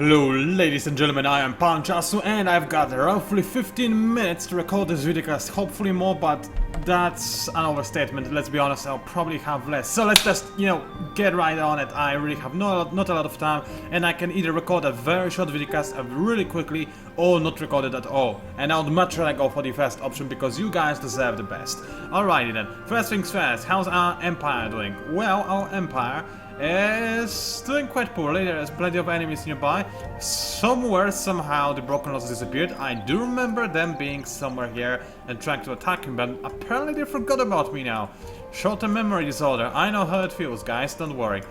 Hello ladies and gentlemen, I am PANCZASU and I've got roughly 15 minutes to record this videocast, hopefully more, but that's an overstatement. Let's be honest, I'll probably have less. So let's just, get right on it. I really have not a lot of time and I can either record a very short videocast really quickly or not record it at all. And I would much rather go for the first option because you guys deserve the best. Alrighty then, first things first, how's our empire doing? Well, our empire is doing quite poorly. There's plenty of enemies nearby. Somewhere, somehow, the Broken Lords disappeared. I do remember them being somewhere here and trying to attack him, but apparently they forgot about me now. Short-term memory disorder. I know how it feels, guys, don't worry.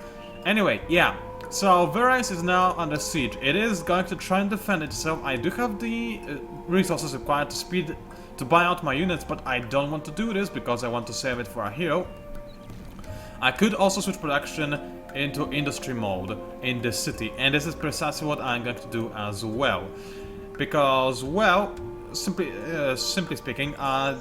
Anyway, yeah. So, Varese is now under siege. It is going to try and defend itself. I do have the resources required to buy out my units, but I don't want to do this because I want to save it for our hero. I could also switch production into industry mode in the city, and this is precisely what I'm going to do as well. Because, well, simply speaking, the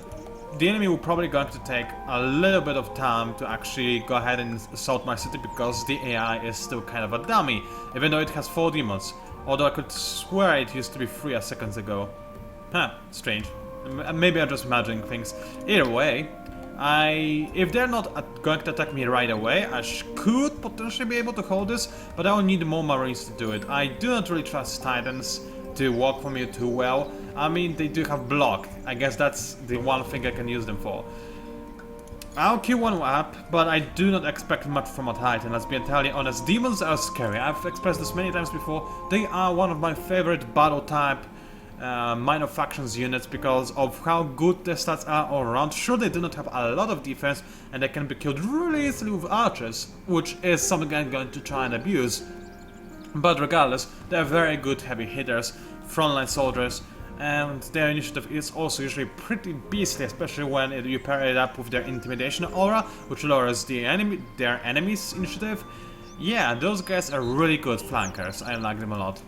enemy will probably going to take a little bit of time to actually go ahead and assault my city because the AI is still kind of a dummy, even though it has 4 demons. Although I could swear it used to be 3 seconds ago. Huh, strange. Maybe I'm just imagining things. Either way, if they're not going to attack me right away, I could potentially be able to hold this, but I will need more marines to do it. I do not really trust titans to work for me too well. I mean, they do have block. I guess that's the one thing I can use them for. I'll kill one up, but I do not expect much from a titan, let's be entirely honest. Demons are scary. I've expressed this many times before. They are one of my favorite battle type minor factions units because of how good their stats are all around. Sure, they do not have a lot of defense and they can be killed really easily with archers, which is something I'm going to try and abuse. But regardless, they're very good heavy hitters, frontline soldiers, and their initiative is also usually pretty beastly, especially when you pair it up with their intimidation aura, which lowers their enemy's initiative. Yeah, those guys are really good flankers. I like them a lot.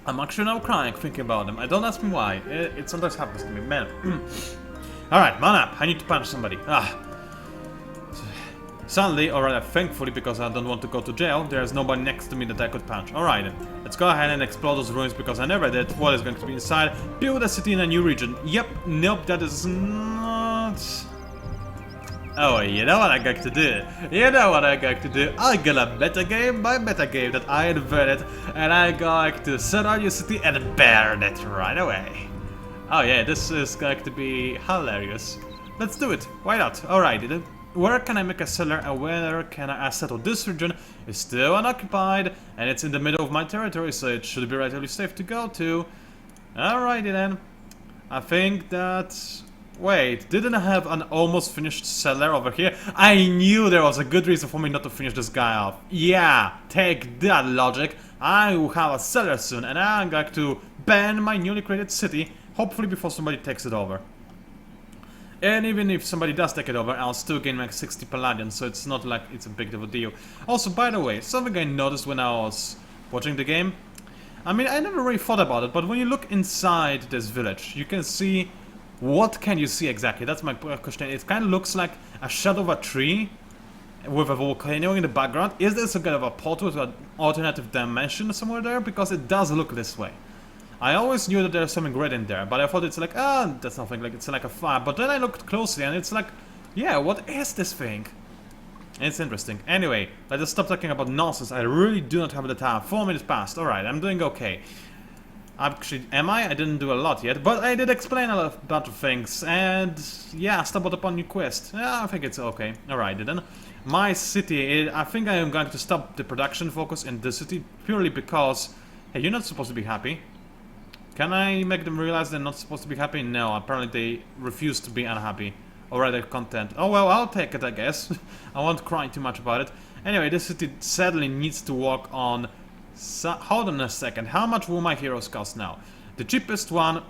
I'm actually now crying thinking about them. I don't ask me why. It sometimes happens to me, man. Alright, man up. I need to punch somebody. Suddenly, or rather thankfully, because I don't want to go to jail, there's nobody next to me that I could punch. Alright then. Let's go ahead and explore those ruins because I never did. What is going to be inside? Build a city in a new region. Yep. Nope, that is not... Oh, you know what I'm going to do? You know what I'm going to do? I'm gonna metagame my metagame that I invented, and I'm going to set on your city and burn it right away. Oh yeah, this is going to be hilarious. Let's do it. Why not? Alright, then. Where can I make a cellar and where can I settle? This region is still unoccupied, and it's in the middle of my territory, so it should be relatively safe to go to. Alrighty then. I think that... Wait, didn't I have an almost finished cellar over here? I knew there was a good reason for me not to finish this guy off. Yeah, take that logic. I will have a cellar soon and I'm going to ban my newly created city, hopefully before somebody takes it over. And even if somebody does take it over, I'll still gain like 60 palladium, so it's not like it's a big of a deal. Also, by the way, something I noticed when I was watching the game. I mean, I never really thought about it, but when you look inside this village, you can see... What can you see exactly? That's my question. It kind of looks like a shadow of a tree with a volcano in the background. Is this a kind of a portal to an alternative dimension somewhere there? Because it does look this way. I always knew that there's something red in there, but I thought it's like, that's nothing, like it's like a fire. But then I looked closely and it's like, yeah, what is this thing? It's interesting. Anyway, let's just stop talking about nonsense. I really do not have the time. 4 minutes passed. Alright, I'm doing okay. Actually, am I? I didn't do a lot yet, but I did explain a bunch of things, and yeah, stumbled upon new quest. Yeah, I think it's okay. Alright then. My city, I think I am going to stop the production focus in this city, purely because... Hey, you're not supposed to be happy. Can I make them realize they're not supposed to be happy? No, apparently they refuse to be unhappy. Or rather content. Oh well, I'll take it, I guess. I won't cry too much about it. Anyway, this city sadly needs to work on... So, hold on a second, how much will my heroes cost now? The cheapest one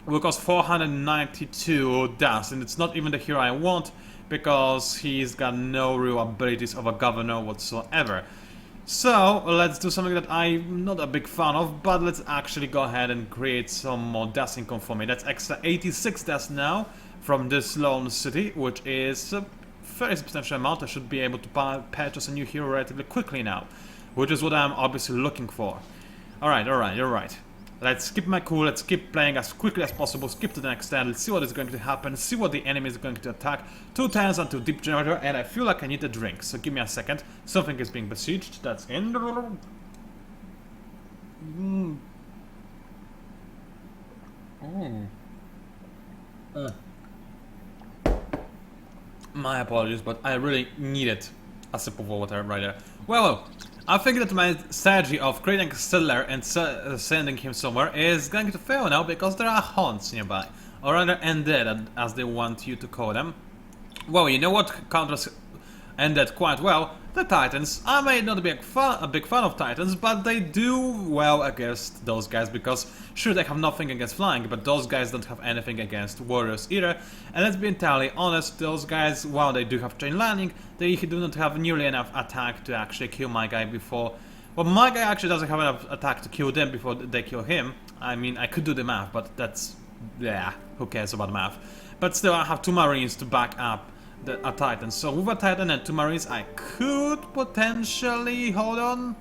will cost 492 dust, and it's not even the hero I want, because he's got no real abilities of a governor whatsoever. So, let's do something that I'm not a big fan of, but let's actually go ahead and create some more dust income for me. That's extra 86 dust now, from this lone city, which is a very substantial amount. I should be able to purchase a new hero relatively quickly now. Which is what I'm obviously looking for. Alright, you're right. Let's keep my cool, let's keep playing as quickly as possible, skip to the next stand, let's see what is going to happen, see what the enemy is going to attack. 2 times onto deep generator, and I feel like I need a drink, so give me a second. Something is being besieged, that's in. My apologies, but I really needed a sip of water right there. Well, I think that my strategy of creating a settler and sending him somewhere is going to fail now because there are haunts nearby. Or rather undead, as they want you to call them. Well, you know what counters undead quite well? The Titans. I may not be a big fan of Titans, but they do well against those guys because sure, they have nothing against flying, but those guys don't have anything against warriors either. And let's be entirely honest, those guys, while they do have chain landing, they do not have nearly enough attack to actually kill my guy before. Well, my guy actually doesn't have enough attack to kill them before they kill him. I mean, I could do the math, but that's... yeah, who cares about math? But still, I have 2 Marines to back up a Titan. So with a Titan and 2 Marines, I could potentially hold on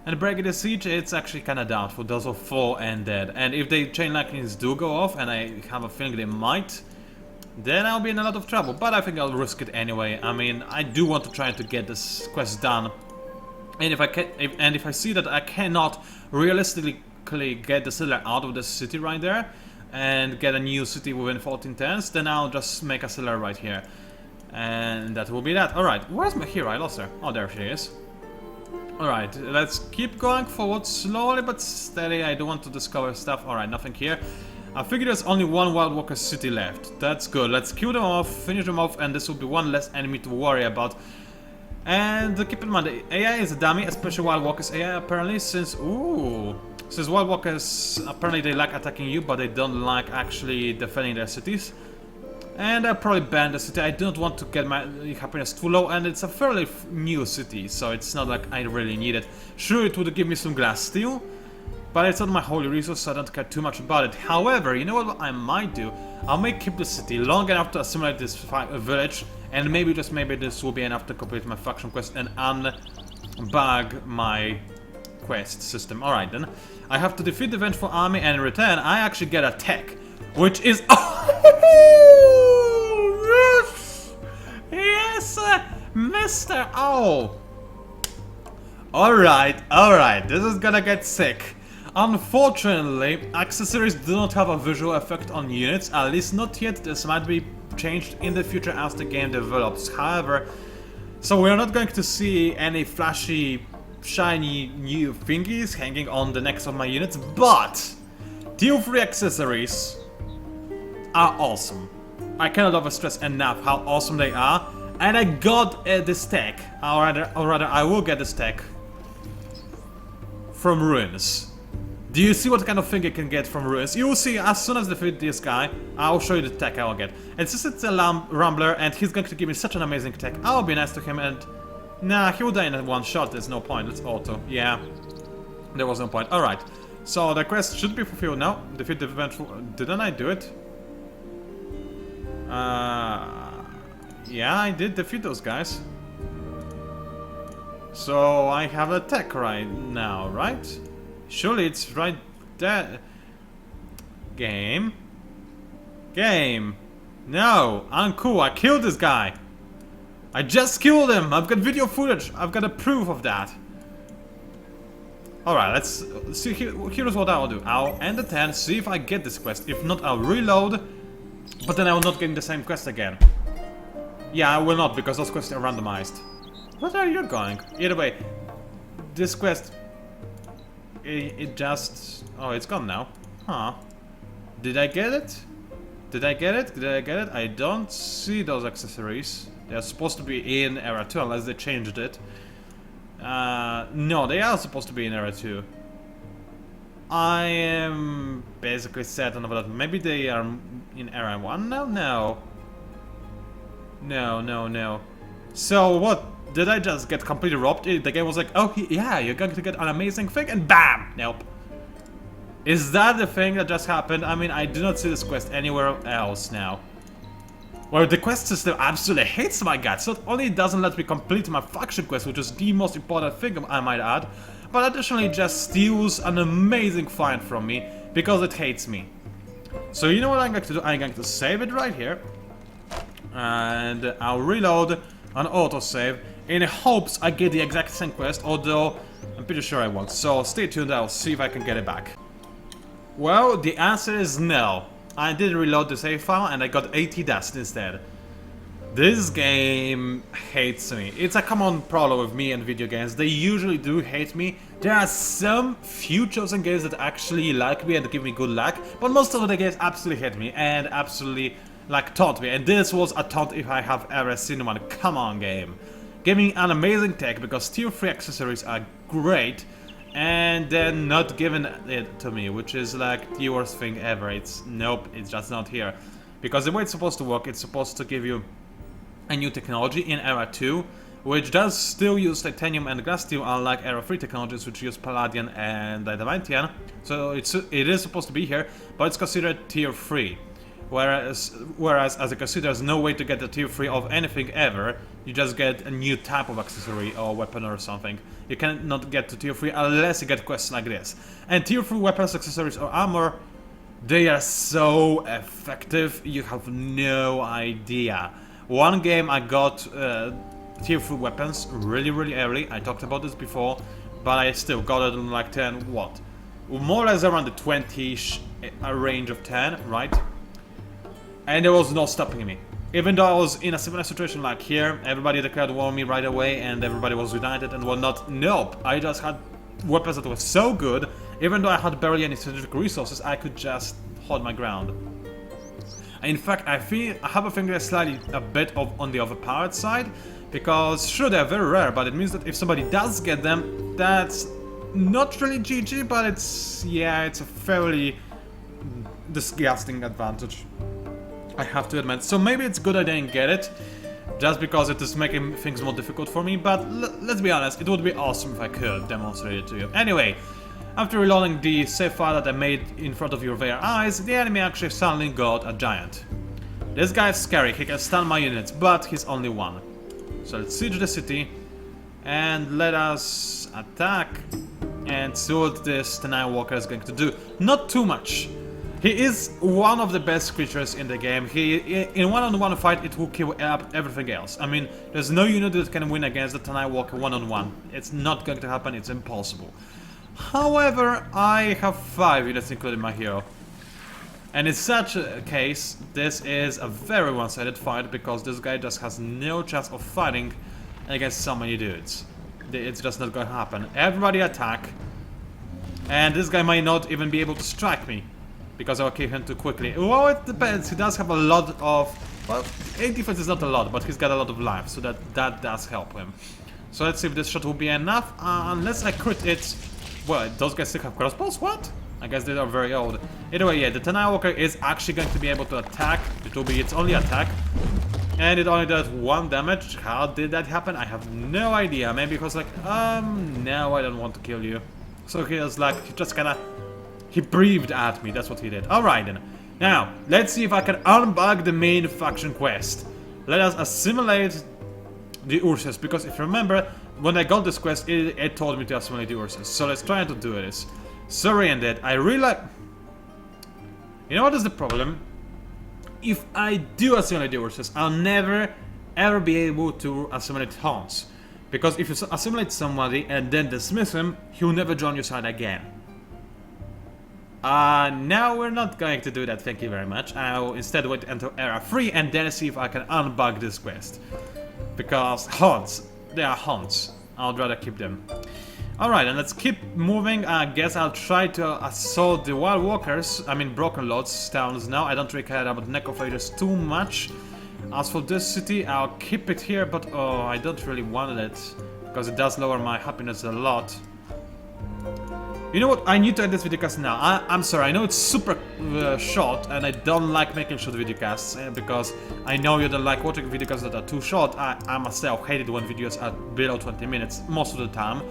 and break the siege. It's actually kind of doubtful. Those are 4 undead. And if the chain lightnings do go off, and I have a feeling they might, then I'll be in a lot of trouble. But I think I'll risk it anyway. I mean, I do want to try to get this quest done. And if I see that I cannot realistically get the settler out of the city right there and get a new city within 14 turns, then I'll just make a settler right here. And that will be that. Alright, where's my hero? I lost her. Oh, there she is. Alright, let's keep going forward slowly but steady. I don't want to discover stuff. Alright, nothing here. I figure there's only 1 Wild Walker city left. That's good. Let's kill them off, finish them off, and this will be 1 less enemy to worry about. And keep in mind, the AI is a dummy, especially Wild Walkers AI apparently, since Wild Walkers, apparently they like attacking you, but they don't like actually defending their cities. And I'll probably ban the city. I don't want to get my happiness too low, and it's a fairly new city, so it's not like I really need it. Sure, it would give me some glass steel, but it's not my holy resource, so I don't care too much about it. However, you know what I might do? I may keep the city long enough to assimilate this village, and maybe, just maybe, this will be enough to complete my faction quest and unbug my quest system. Alright then. I have to defeat the vengeful army, and in return, I actually get a tech, which is... Yes, Mr. Oh. Alright, this is gonna get sick. Unfortunately, accessories do not have a visual effect on units, at least not yet. This might be changed in the future as the game develops. However, so we're not going to see any flashy, shiny new thingies hanging on the necks of my units, but Tier 3 accessories are awesome. I cannot overstress enough how awesome they are, and I got this tech, or rather I will get this tech from ruins. Do you see what kind of thing you can get from ruins? You will see as soon as I defeat this guy, I'll show you the tech I will get. And since it's a Rambler and he's going to give me such an amazing tech, I'll be nice to him and... Nah, he will die in 1 shot, there's no point, it's auto. Yeah, there was no point. Alright, so the quest should be fulfilled now. Defeat the vengeful... Didn't I do it? Yeah, I did defeat those guys. So I have a tech right now, right? Surely it's right there. Game. No, uncool, I killed this guy. I just killed him. I've got video footage. I've got a proof of that. Alright, let's see. Here's what I'll do. I'll end the 10, see if I get this quest. If not, I'll reload. But then I will not get the same quest again. Yeah, I will not, because those quests are randomized. Where are you going? Either way, this quest... It just... Oh, it's gone now. Huh. Did I get it? Did I get it? I don't see those accessories. They're supposed to be in Era 2, unless they changed it. No, they are supposed to be in Era 2. I am basically certain about that. Maybe they are in Era 1 now? No. So what? Did I just get completely robbed? The game was like, oh yeah, you're going to get an amazing thing, and BAM! Nope. Is that the thing that just happened? I mean, I do not see this quest anywhere else now. Well, the quest system absolutely hates my guts. Not only it doesn't let me complete my faction quest, which is the most important thing I might add, but additionally just steals an amazing find from me because it hates me. So you know what I'm going to do? I'm going to save it right here, and I'll reload an autosave in hopes I get the exact same quest, although I'm pretty sure I won't. So stay tuned, I'll see if I can get it back. Well, the answer is no. I did reload the save file and I got 80 dust instead. This game hates me. It's a common problem with me and video games. They usually do hate me. There are some few chosen games that actually like me and give me good luck, but most of the games absolutely hate me and absolutely like taunt me. And this was a taunt if I have ever seen one. Come on, game. Give me an amazing tech because tier 3 accessories are great, and then not giving it to me, which is like the worst thing ever. Nope, it's just not here. Because the way it's supposed to work, it's supposed to give you a new technology in Era 2, which does still use titanium and glass steel, unlike Era 3 technologies, which use palladium and adamantium. So it is supposed to be here, but it's considered tier 3. Whereas as you can see, there's no way to get the tier 3 of anything ever. You just get a new type of accessory or weapon or something. You cannot get to tier 3 unless you get quests like this. And tier 3 weapons, accessories or armor, they are so effective, you have no idea. One game I got tier 3 weapons really early. I talked about this before, but I still got it in like 10, what? More or less around the 20-ish range of 10, right? And there was no stopping me. Even though I was in a similar situation like here, everybody declared war on me right away and everybody was united and whatnot. Nope, I just had weapons that were so good, even though I had barely any strategic resources, I could just hold my ground. In fact, I have a feeling they're slightly a bit on the overpowered side, because sure, they're very rare, but it means that if somebody does get them, that's not really GG, but it's a fairly disgusting advantage, I have to admit. So maybe it's good I didn't get it, just because it is making things more difficult for me, but let's be honest, it would be awesome if I could demonstrate it to you. Anyway, after reloading the save file that I made in front of your very eyes, the enemy actually suddenly got a giant. This guy is scary, he can stun my units, but he's only one. So let's siege the city, and let us attack, and see what this Tenai Walker is going to do. Not too much. He is one of the best creatures in the game. In one-on-one fight, it will kill up everything else. I mean, there's no unit that can win against the Tenai Walker one-on-one. It's not going to happen, it's impossible. However, I have 5 units including my hero. And in such a case, this is a very one-sided fight, because this guy just has no chance of fighting against so many dudes. It's just not going to happen. Everybody attack, and this guy might not even be able to strike me, because I'll kill him too quickly. Well, it depends. He does have a lot of... Well, 8 defense is not a lot, but he's got a lot of life, so that does help him. So let's see if this shot will be enough. Unless I crit it... Well, those guys still have crossbows? What? I guess they are very old. Either way, yeah, the Tenai Walker is actually going to be able to attack. It will be its only attack. And it only does 1 damage. How did that happen? I have no idea. Maybe it was like, no, I don't want to kill you. So he was like, he just kinda... He breathed at me, that's what he did. Alright then. Now, let's see if I can unbug the main faction quest. Let us assimilate the Ursus, because if you remember, when I got this quest, it told me to assimilate the Ursus. So let's try to do this. Sorry and that. I really... You know what is the problem? If I do assimilate the Ursus, I'll never ever be able to assimilate Hans. Because if you assimilate somebody and then dismiss him, he'll never join your side again. Now we're not going to do that, thank you very much. I'll instead wait until Era 3 and then see if I can unbug this quest. Because Hunts, they are Hunts. I'd rather keep them. Alright, and let's keep moving. I guess I'll try to assault the Wild Walkers, I mean Broken Lords towns now. I don't really care about Necrophages too much. As for this city, I'll keep it here, but oh, I don't really want it. Because it does lower my happiness a lot. You know what, I need to end this videocast now. I'm sorry, I know it's super short, and I don't like making short videocasts, because I know you don't like watching videocasts that are too short. I myself hate it when videos are below 20 minutes, most of the time.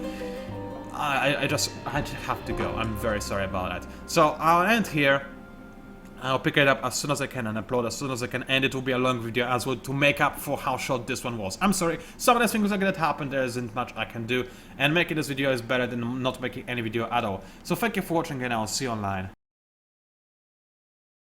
I just have to go, I'm very sorry about that. So I'll end here. I'll pick it up as soon as I can and upload as soon as I can, and it will be a long video as well to make up for how short this one was. I'm sorry, some of these things are gonna happen, there isn't much I can do, and making this video is better than not making any video at all. So thank you for watching and I'll see you online.